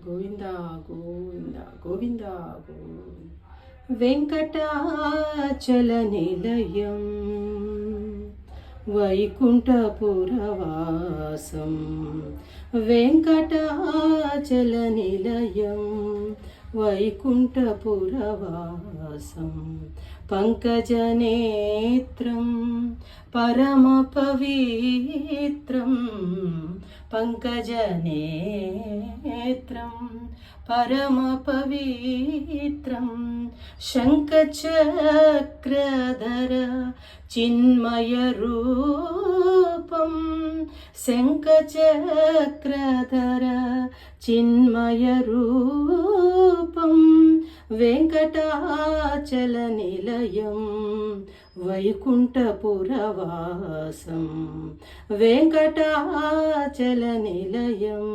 గోవింద గోవింద గోవింద గోవింద వెంకటాచల నిలయం వైకుంఠపురవాసం వెంకటాచల నిలయం వైకుంఠపురవాసం పంకజనేత్రం పరమ పవిత్రం పంకజనేత్రం పరమ పవిత్రం శంఖచక్రధర చిన్మయ రూపం శంఖచక్రధర చిన్మయ రూపం వెంకటాచల నిలయం వైకుంఠపురవాసం వెంకటాచల నిలయం